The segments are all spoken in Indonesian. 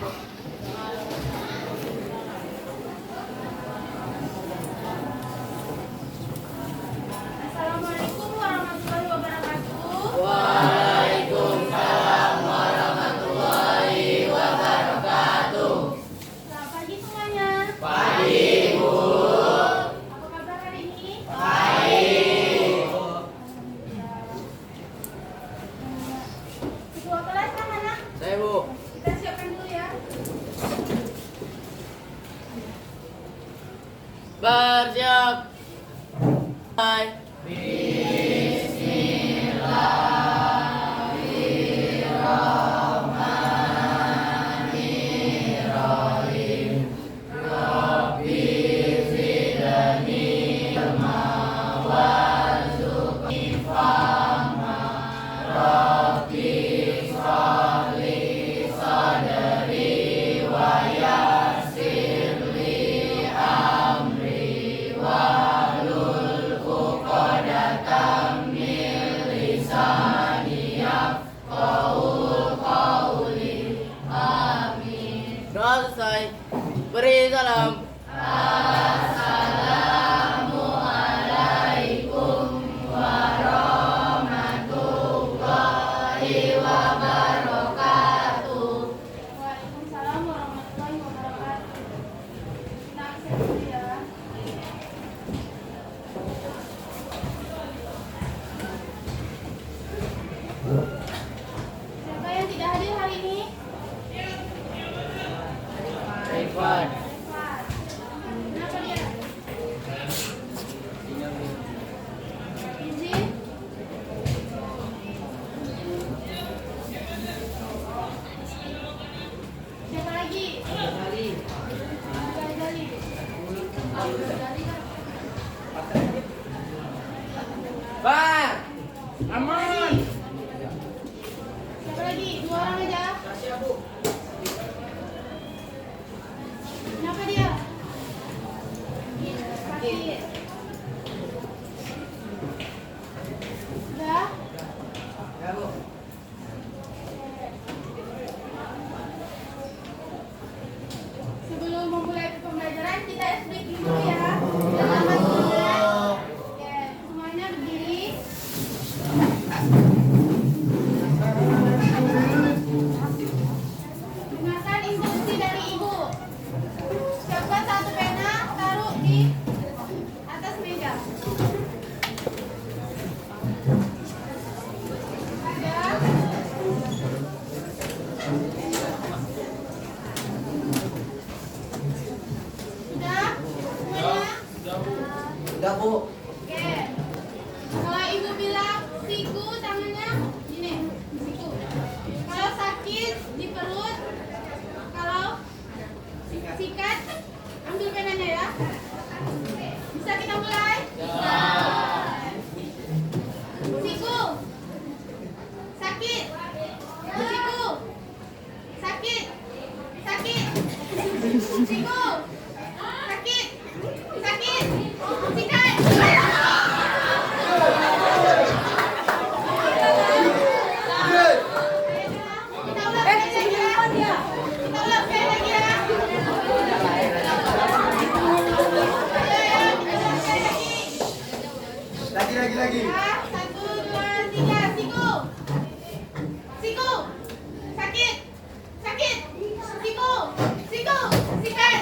Assalamualaikum warahmatullahi wabarakatuh. Waalaikumsalam warahmatullahi wabarakatuh. Selamat pagi semuanya. Pagi, Bu. Apa kabar hari ini? Baik. Ketua kelas mana? Saya, Bu. Kita siapkan dulu ya. Bersiap. Hai. Doa selesai. Beri salam. Waalaikumsalam warahmatullahi wabarakatuh. Kita absen dulu ya. Siapa yang tidak hadir hari ini? Rifan. Pak. Kenapa dia? Izin? Siapa lagi? Gali. Bang. Aman. Siapa lagi? Dua orang aja. Kenapa dia? Sakit. Sudah? Ya, Bu. Sebelum memulai pembelajaran kita speak dulu ya. Selamat belajar. Oke, semuanya berdiri. Dengarkan instruksi dari ibu. Siapkan satu pena, taruh di atas meja. Ada. Sudah? Semuanya? Udah, Bu. Oke. Kalau ibu bilang siku tangannya gini, siku. Kalau sakit di perut, kalau sikat, ambil penanya ya. Bisa kita mulai? Bisa. Siku. Sakit. Siku. Sakit. Sakit. Siku. Sakit. Sakit. Sikat. Kita ulang sekali lagi ya. Kita ulang sekali lagi ya. Ayo ya, kita ulang sekali lagi. Lagi. Ya, 1, 2, 3, siku. Siku. Sakit. Sakit. Siku. Siku. Sikat.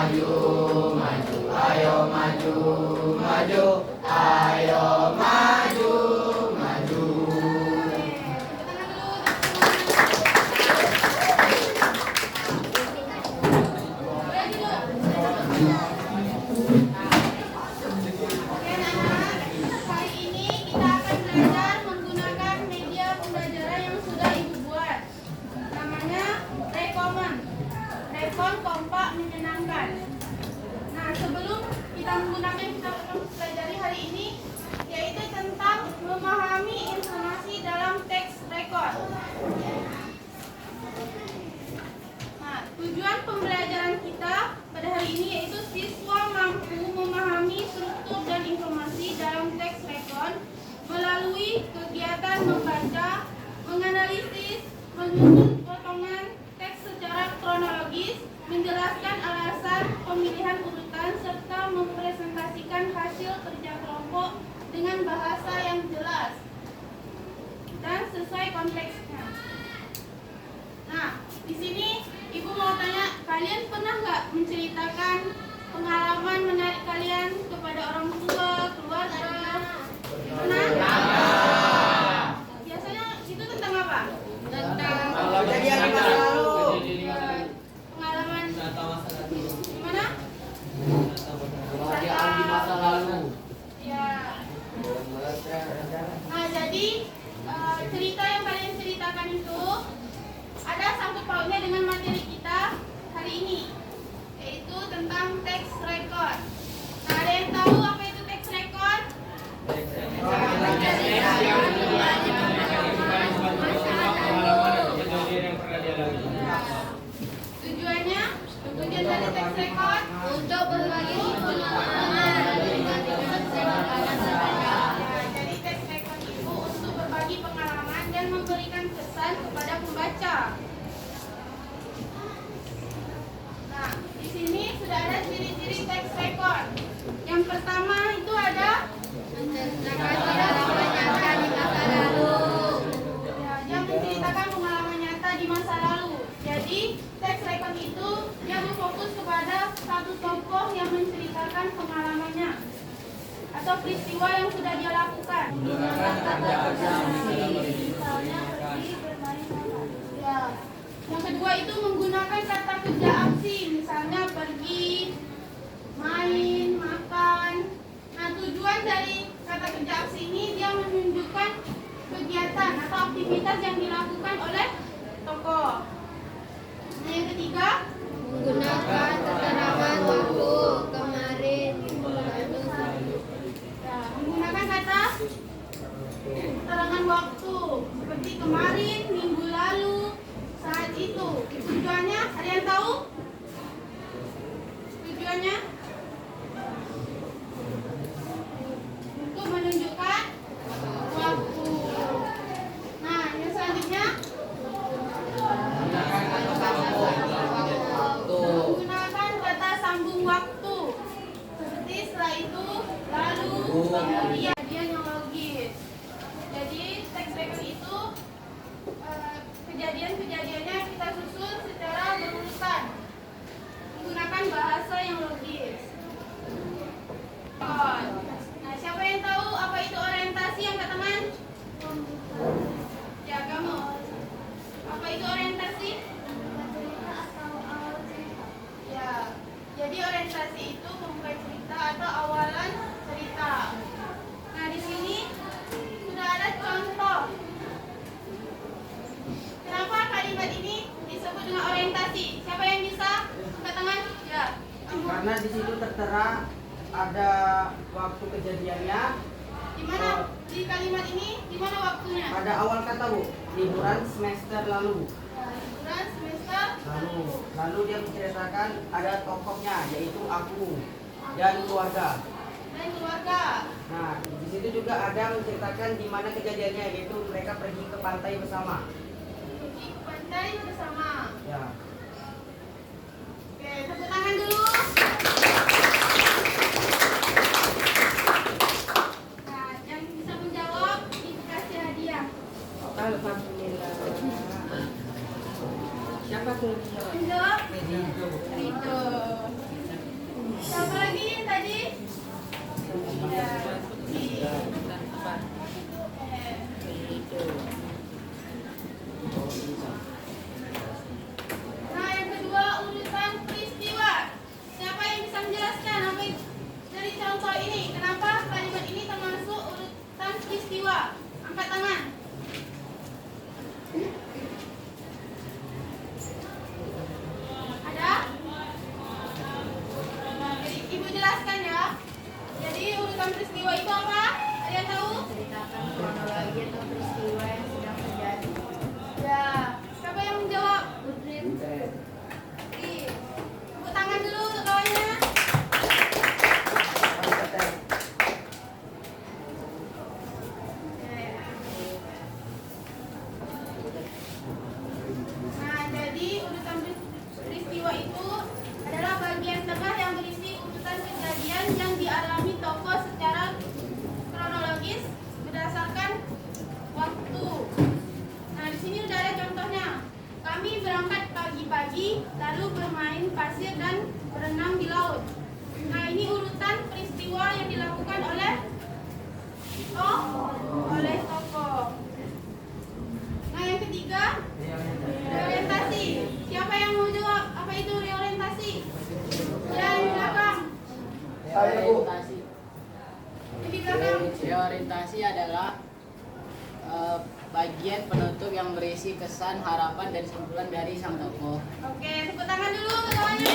maju, maju, ayo maju, maju, ayo maju, maju. Kali ini kita akan belajar menggunakan media pembelajaran yang sudah Ibu buat. Namanya Rekomen. Rekon kompak menyenangkan. Nah, sebelum kita menggunakan kita akan pelajari hari ini, yaitu tentang memahami informasi dalam teks rekod. Nah, tujuan pembelajaran kita pada hari ini yaitu siswa mampu memahami struktur dan informasi dalam teks rekod melalui kegiatan membaca, menganalisis, menyusun potongan teks secara kronologis, menjelaskan alasan pemilihan urutan, serta mempresentasikan hasil kerja kelompok dengan bahasa yang jelas dan sesuai konteksnya. Nah, di sini Ibu mau tanya, kalian pernah nggak menceritakan pengalaman menarik kalian kepada orang tua, keluarga? Pernah? Biasanya itu tentang apa? Tentang Kejadian di masa lalu. pengalaman gimana? Kebahagiaan di masa lalu. Ya. Nah, jadi cerita yang kalian ceritakan itu ada sangkut pautnya dengan materi kita hari ini, yaitu tentang teks rekod. Nah, ada yang tahu apa itu teks rekod? Tujuannya, tujuan dari teks rekod untuk berbagi pengalaman. Jadi teks rekod itu untuk berbagi pengalaman dan memberikan kesan kepada pembaca. Nah, di sini sudah ada ciri-ciri teks rekod. Yang pertama itu ada menceritakan pengalaman nyata di masa lalu. Ya, dia menceritakan pengalaman nyata di masa lalu. Jadi teks rekod itu dia berfokus kepada satu tokoh yang menceritakan pengalamannya atau peristiwa yang sudah dia lakukan. Misalnya pergi bermain. Ya. Yang kedua itu menggunakan kata kerja aksi, misalnya pergi, main, makan. Nah, tujuan dari kata kerja aksi ini dia menunjukkan kegiatan atau aktivitas yang dilakukan oleh tokoh. Nah, yang ketiga Menggunakan keterangan waktu kemarin, minggu lalu. ya, menggunakan kata keterangan waktu seperti kemarin, minggu lalu, saat itu. Tujuannya ada yang tahu? Tujuannya untuk menunjukkan waktu. Nah, yang selanjutnya menggunakan kata sambung waktu seperti setelah itu, lalu, kemudian yang logis. Jadi teks rekod itu kejadian-kejadiannya kita susun secara berurutan menggunakan bahasa yang logis. Nah, siapa yang tahu apa itu orientasi, angkat tangan? Ya, kamu. Apa itu orientasi? Ya, jadi orientasi itu membuka cerita atau awalan cerita. Nah, di sini sudah ada contoh. Kenapa kalimat ini disebut dengan orientasi? Siapa yang bisa? Angkat tangan. Ya. Karena di situ tertera ada waktu kejadiannya. Di mana di kalimat ini? Di mana waktunya? Pada awal kata Bu, liburan semester lalu. Liburan semester Lalu dia menceritakan ada tokohnya yaitu aku dan keluarga. dan keluarga. Nah, di situ juga ada menceritakan di mana kejadiannya yaitu mereka pergi ke pantai bersama. Di pantai bersama. Ya. Oke, tepuk tangan dulu. Nah, yang bisa menjawab dikasih hadiah. Alhamdulillah. Siapa tuh? Menjawab? Ridho. jelaskan ya. Jadi urutan peristiwa itu apa? Ada yang tahu? Ceritakan kronologi atau peristiwa yang sedang terjadi. Ya. Siapa yang menjawab? Udrin. Ih, tepuk tangan dulu untuk kawannya. Nah, jadi urutan peristiwa itu adalah bagian tengah yang berisi urutan kejadian yang dialami tokoh secara kronologis berdasarkan waktu. Nah, di sini udah ada contohnya. Kami berangkat pagi-pagi, lalu bermain pasir dan berenang di laut. Nah, ini urutan peristiwa yang dilakukan oleh tokoh. Nah, yang ketiga, reorientasi. Siapa yang mau jawab? Apa itu reorientasi? Ya, di belakang. Orientasi. Di belakang. Orientasi adalah bagian penutup yang berisi kesan, harapan, dan simpulan dari sang tokoh. Oke, tepuk tangan dulu untuk kawannya.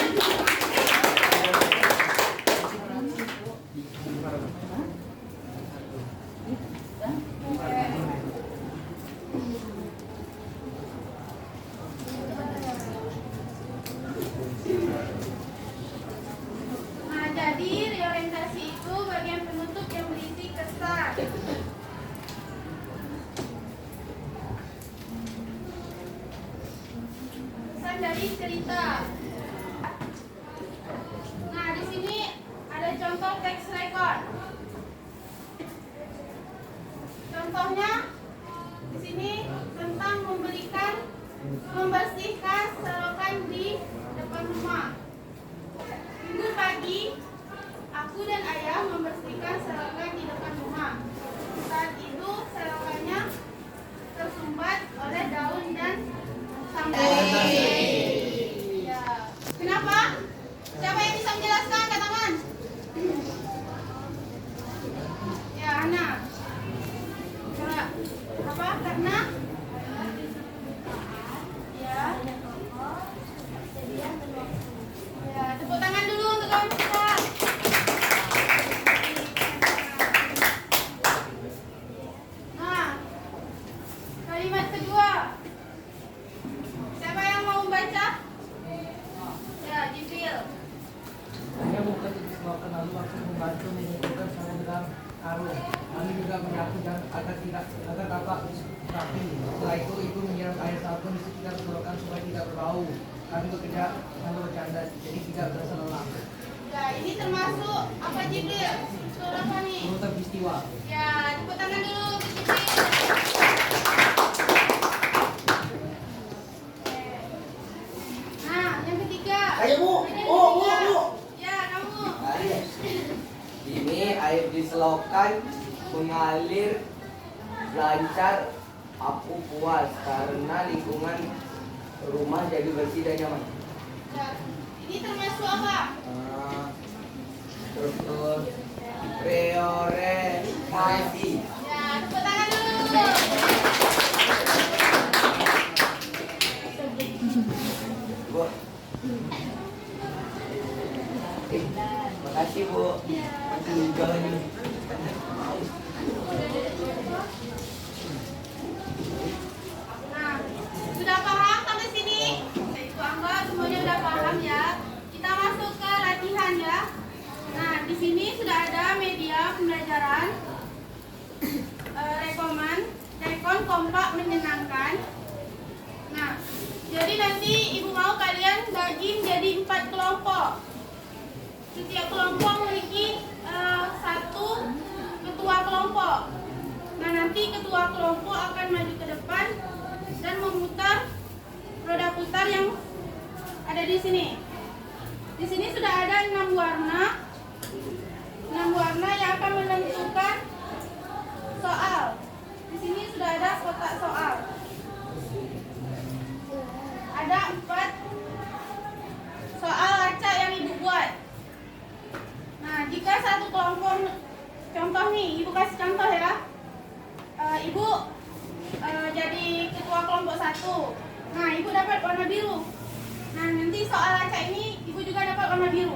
Nah, jadi reorientasi itu bagian penutup yang berisi kesan. Kesan dari cerita. Nah, di sini ada contoh teks record. Contohnya di sini tentang membersihkan selokan di depan rumah. Minggu pagi, aku dan ayah membersihkan selokan di depan rumah. Saat itu selokannya tersumbat oleh daun dan sampah. Ya. Kenapa? Siapa yang bisa menjelaskan? Angkat tangan. Ya, Ana. Apa? Karena ya. Ya, tepuk tangan dulu untuk kawan kita. Nah, kalimat kedua. Siapa yang mau membaca? Ya, Jibril. Hanya bukan disebabkan lalu waktu membantu menyebutkan sama dalam arus. Kami juga menyaksikan agar dapat rapi. Setelah itu menyiram air sabun di sekitar selokan supaya tidak berbau. Kami bekerja sambil bercanda, jadi tidak terasa lelah. Ya, ini termasuk apa Jibril? Unsur apa nih? Urutan peristiwa. Ya, tepuk tangan dulu untuk Jibril. Nah, yang ketiga. Ayo, Bu. Ini yang Bu, Bu, ketiga. Bu. Ya, kamu. Ini air di selokan mengalir lancar, aku puas karena lingkungan rumah jadi bersih dan nyaman. Ya, ini termasuk apa? Struktur reorientasi. Ya, tepuk tangan dulu. Bu. Makasih Bu. Masih juga lagi. Nah, sudah paham sampai sini? Ibu Angga semuanya sudah paham ya. Kita masuk ke latihan ya. Nah, di sini sudah ada media pembelajaran, rekon kompak menyenangkan. Nah, jadi nanti ibu mau kalian bagi menjadi 4 kelompok. Setiap kelompok memiliki satu ketua kelompok. Nah, nanti ketua kelompok akan maju ke depan dan memutar roda putar yang ada di sini. Di sini sudah ada 6 warna. 6 warna yang akan menentukan soal. Di sini sudah ada kotak soal. Ada 4 soal acak yang ibu buat. Nah, jika satu kelompok, contoh nih, ibu kasih contoh ya. Ibu jadi ketua kelompok 1. Nah, ibu dapat warna biru. Nah, nanti soal acak ini ibu juga dapat warna biru.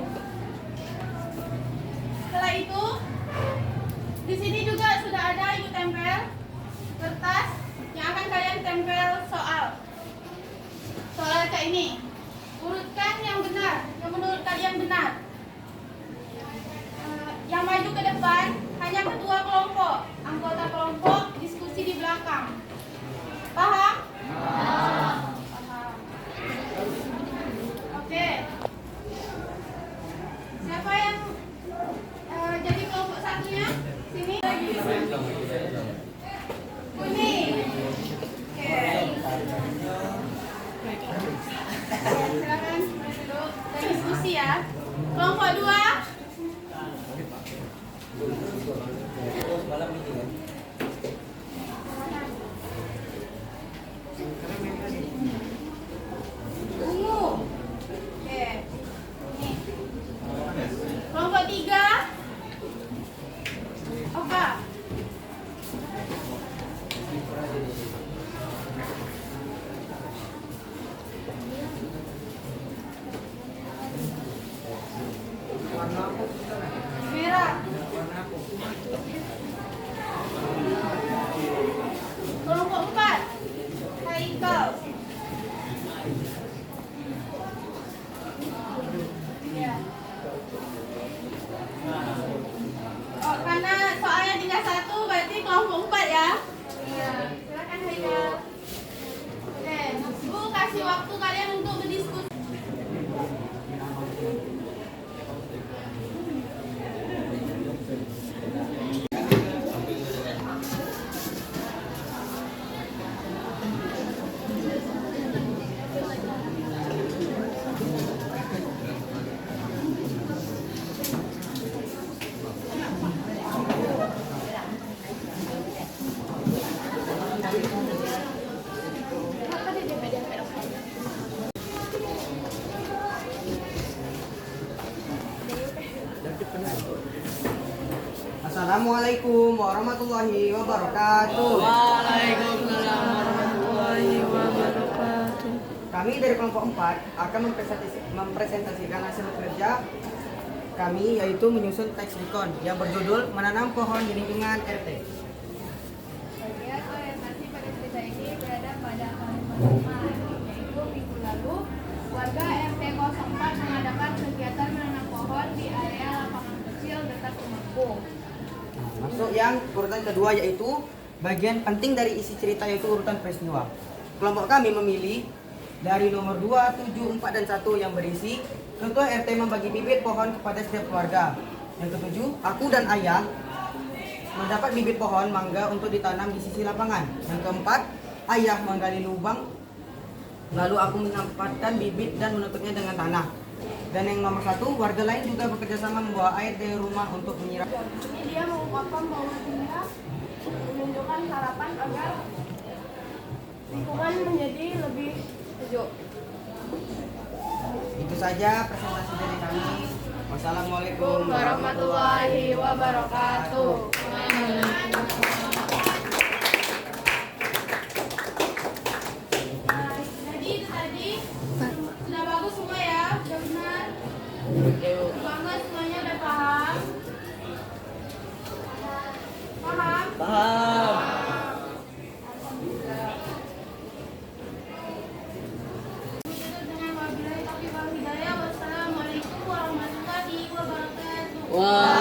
yaitu di sini juga sudah ada ibu tempel kertas yang akan kalian tempel soal. Soal kayak ini. Urutkan yang benar, yang menurut kalian benar. Yang maju ke depan hanya ketua kelompok, anggota kelompok diskusi di belakang. Paham? Paham. Oke. Siapa yang jadi kelompok satunya? Sini. Kuning. Oke. Silakan duduk dan diskusi ya. Kelompok 2. Ungu. Oke. Ini. Kelompok 3. Oka. Merah. Kelompok 4. Haikal. Ya. Oh, karena soalnya tinggal 1 berarti kelompok 4 ya. Iya. Silakan Haikal. Oke, Ibu kasih waktu kalian untuk berdiskusi. Assalamualaikum warahmatullahi wabarakatuh. Waalaikumsalam warahmatullahi wabarakatuh. Kami dari kelompok 4 akan mempresentasikan hasil kerja kami, yaitu menyusun teks rekon yang berjudul Menanam Pohon di Lingkungan RT. Bagian orientasi pada cerita ini berada pada hari pertama, yaitu minggu lalu, warga RT 04 mengadakan kegiatan menanam pohon di area lapangan kecil dekat rumahku. Masuk yang urutan kedua, yaitu bagian penting dari isi cerita, yaitu urutan peristiwa. Kelompok kami memilih dari nomor 2, 7, 4, dan 1 yang berisi ketua RT membagi bibit pohon kepada setiap keluarga. Yang ketujuh, aku dan ayah mendapat bibit pohon mangga untuk ditanam di sisi lapangan. Yang keempat, ayah menggali lubang, lalu aku menempatkan bibit dan menutupnya dengan tanah. Dan yang nomor 1, warga lain juga bekerja sama membawa air dari rumah untuk menyiram. Ini dia mengungkapkan bahwa dia menunjukkan harapan agar lingkungan menjadi lebih sejuk. Itu saja presentasi dari kami. Wassalamualaikum Warahmatullahi wabarakatuh. Jadi itu tadi sudah bagus semua ya, sudah benar. Bangga semuanya udah paham. Paham? Paham. Tutup dengan wabillahi taufiq wal hidayah. Wassalamualaikum warahmatullahi wabarakatuh. Wah.